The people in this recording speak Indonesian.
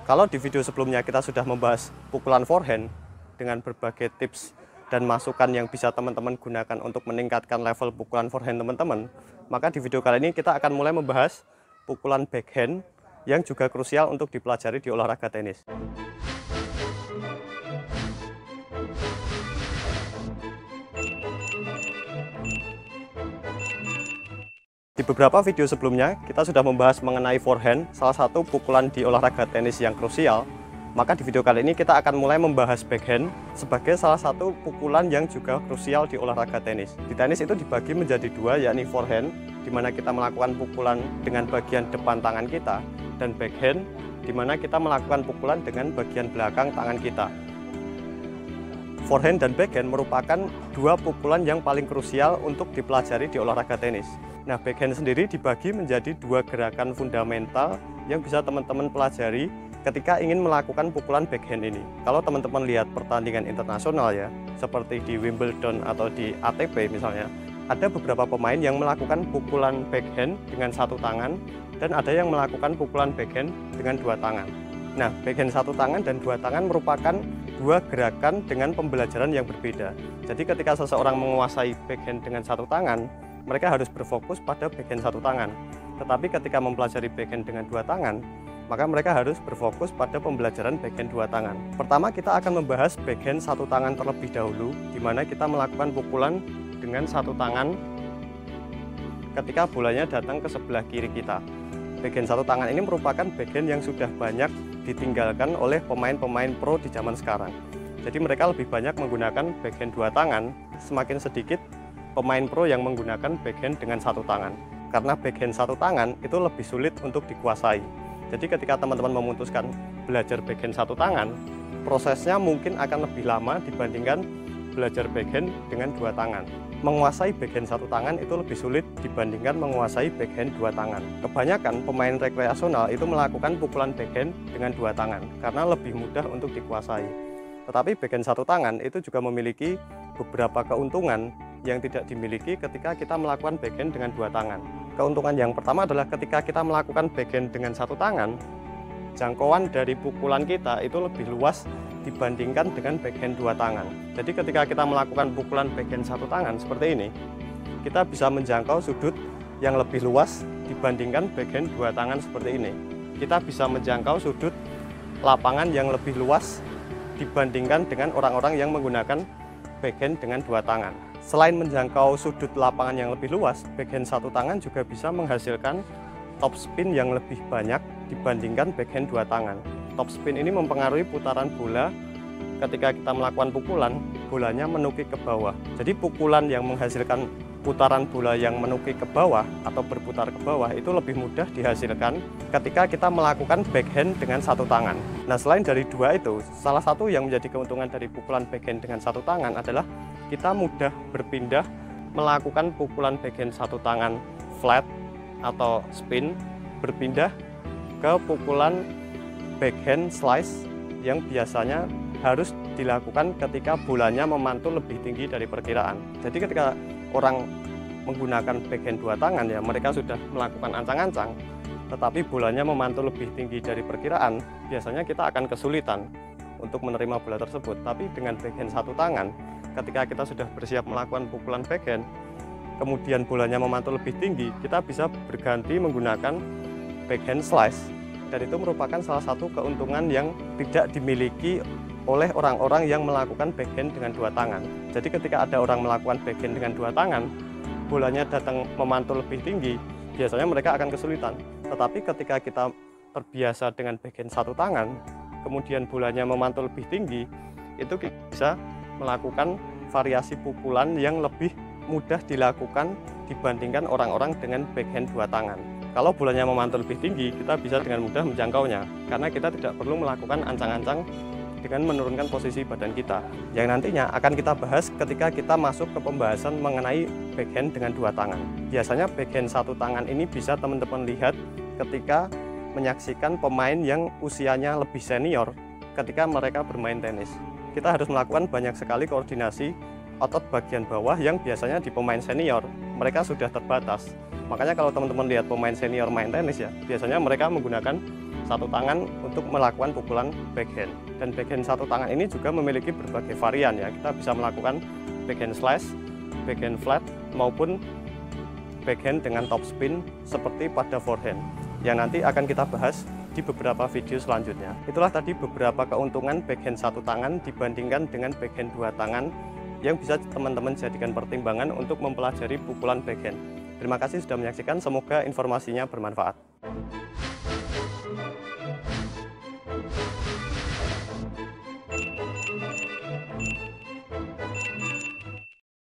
Kalau di video sebelumnya kita sudah membahas pukulan forehand dengan berbagai tips dan masukan yang bisa teman-teman gunakan untuk meningkatkan level pukulan forehand teman-teman, maka di video kali ini kita akan mulai membahas pukulan backhand yang juga krusial untuk dipelajari di olahraga tenis. Di beberapa video sebelumnya, kita sudah membahas mengenai forehand, salah satu pukulan di olahraga tenis yang krusial. Maka di video kali ini kita akan mulai membahas backhand sebagai salah satu pukulan yang juga krusial di olahraga tenis. Di tenis itu dibagi menjadi dua, yakni forehand, di mana kita melakukan pukulan dengan bagian depan tangan kita, dan backhand, di mana kita melakukan pukulan dengan bagian belakang tangan kita. Forehand dan backhand merupakan dua pukulan yang paling krusial untuk dipelajari di olahraga tenis. Nah, backhand sendiri dibagi menjadi dua gerakan fundamental yang bisa teman-teman pelajari ketika ingin melakukan pukulan backhand ini. Kalau teman-teman lihat pertandingan internasional ya, seperti di Wimbledon atau di ATP misalnya, ada beberapa pemain yang melakukan pukulan backhand dengan satu tangan dan ada yang melakukan pukulan backhand dengan dua tangan. Nah, backhand satu tangan dan dua tangan merupakan dua gerakan dengan pembelajaran yang berbeda. Jadi ketika seseorang menguasai backhand dengan satu tangan, mereka harus berfokus pada backhand satu tangan. Tetapi ketika mempelajari backhand dengan dua tangan, maka mereka harus berfokus pada pembelajaran backhand dua tangan. Pertama, kita akan membahas backhand satu tangan terlebih dahulu, di mana kita melakukan pukulan dengan satu tangan ketika bolanya datang ke sebelah kiri kita. Backhand satu tangan ini merupakan backhand yang sudah banyak ditinggalkan oleh pemain-pemain pro di zaman sekarang. Jadi mereka lebih banyak menggunakan backhand dua tangan, semakin sedikit pemain pro yang menggunakan backhand dengan satu tangan. Karena backhand satu tangan itu lebih sulit untuk dikuasai. Jadi ketika teman-teman memutuskan belajar backhand satu tangan, prosesnya mungkin akan lebih lama dibandingkan belajar backhand dengan dua tangan. Menguasai backhand satu tangan itu lebih sulit dibandingkan menguasai backhand dua tangan. Kebanyakan pemain rekreasional itu melakukan pukulan backhand dengan dua tangan karena lebih mudah untuk dikuasai. Tetapi backhand satu tangan itu juga memiliki beberapa keuntungan yang tidak dimiliki ketika kita melakukan backhand dengan dua tangan. Keuntungan yang pertama adalah ketika kita melakukan backhand dengan satu tangan, jangkauan dari pukulan kita itu lebih luas dibandingkan dengan backhand dua tangan. Jadi ketika kita melakukan pukulan backhand satu tangan seperti ini, kita bisa menjangkau sudut yang lebih luas dibandingkan backhand dua tangan seperti ini. Kita bisa menjangkau sudut lapangan yang lebih luas dibandingkan dengan orang-orang yang menggunakan backhand dengan dua tangan. Selain menjangkau sudut lapangan yang lebih luas, backhand satu tangan juga bisa menghasilkan top spin yang lebih banyak dibandingkan backhand dua tangan. Top spin ini mempengaruhi putaran bola. Ketika kita melakukan pukulan, bolanya menukik ke bawah. Jadi pukulan yang menghasilkan putaran bola yang menukik ke bawah atau berputar ke bawah itu lebih mudah dihasilkan ketika kita melakukan backhand dengan satu tangan. Nah, selain dari dua itu, salah satu yang menjadi keuntungan dari pukulan backhand dengan satu tangan adalah kita mudah berpindah melakukan pukulan backhand satu tangan flat atau spin, berpindah ke pukulan backhand slice yang biasanya harus dilakukan ketika bolanya memantul lebih tinggi dari perkiraan. Jadi ketika orang menggunakan backhand dua tangan ya, mereka sudah melakukan ancang-ancang, tetapi bolanya memantul lebih tinggi dari perkiraan, biasanya kita akan kesulitan untuk menerima bola tersebut. Tapi dengan backhand satu tangan, ketika kita sudah bersiap melakukan pukulan backhand, kemudian bolanya memantul lebih tinggi, kita bisa berganti menggunakan backhand slice. Dan itu merupakan salah satu keuntungan yang tidak dimiliki oleh orang-orang yang melakukan backhand dengan dua tangan. Jadi ketika ada orang melakukan backhand dengan dua tangan, bolanya datang memantul lebih tinggi, biasanya mereka akan kesulitan. Tetapi ketika kita terbiasa dengan backhand satu tangan, kemudian bolanya memantul lebih tinggi, itu kita bisa melakukan variasi pukulan yang lebih mudah dilakukan dibandingkan orang-orang dengan backhand dua tangan. Kalau bolanya memantul lebih tinggi, kita bisa dengan mudah menjangkaunya, karena kita tidak perlu melakukan ancang-ancang dengan menurunkan posisi badan kita, yang nantinya akan kita bahas ketika kita masuk ke pembahasan mengenai backhand dengan dua tangan. Biasanya backhand satu tangan ini bisa teman-teman lihat ketika menyaksikan pemain yang usianya lebih senior ketika mereka bermain tenis. Kita harus melakukan banyak sekali koordinasi otot bagian bawah yang biasanya di pemain senior mereka sudah terbatas. Makanya kalau teman-teman lihat pemain senior main tenis ya, biasanya mereka menggunakan satu tangan untuk melakukan pukulan backhand. Dan backhand satu tangan ini juga memiliki berbagai varian ya. Kita bisa melakukan backhand slash, backhand flat, maupun backhand dengan top spin seperti pada forehand yang nanti akan kita bahas di beberapa video selanjutnya. Itulah tadi beberapa keuntungan backhand satu tangan dibandingkan dengan backhand dua tangan yang bisa teman-teman jadikan pertimbangan untuk mempelajari pukulan backhand. Terima kasih sudah menyaksikan, semoga informasinya bermanfaat.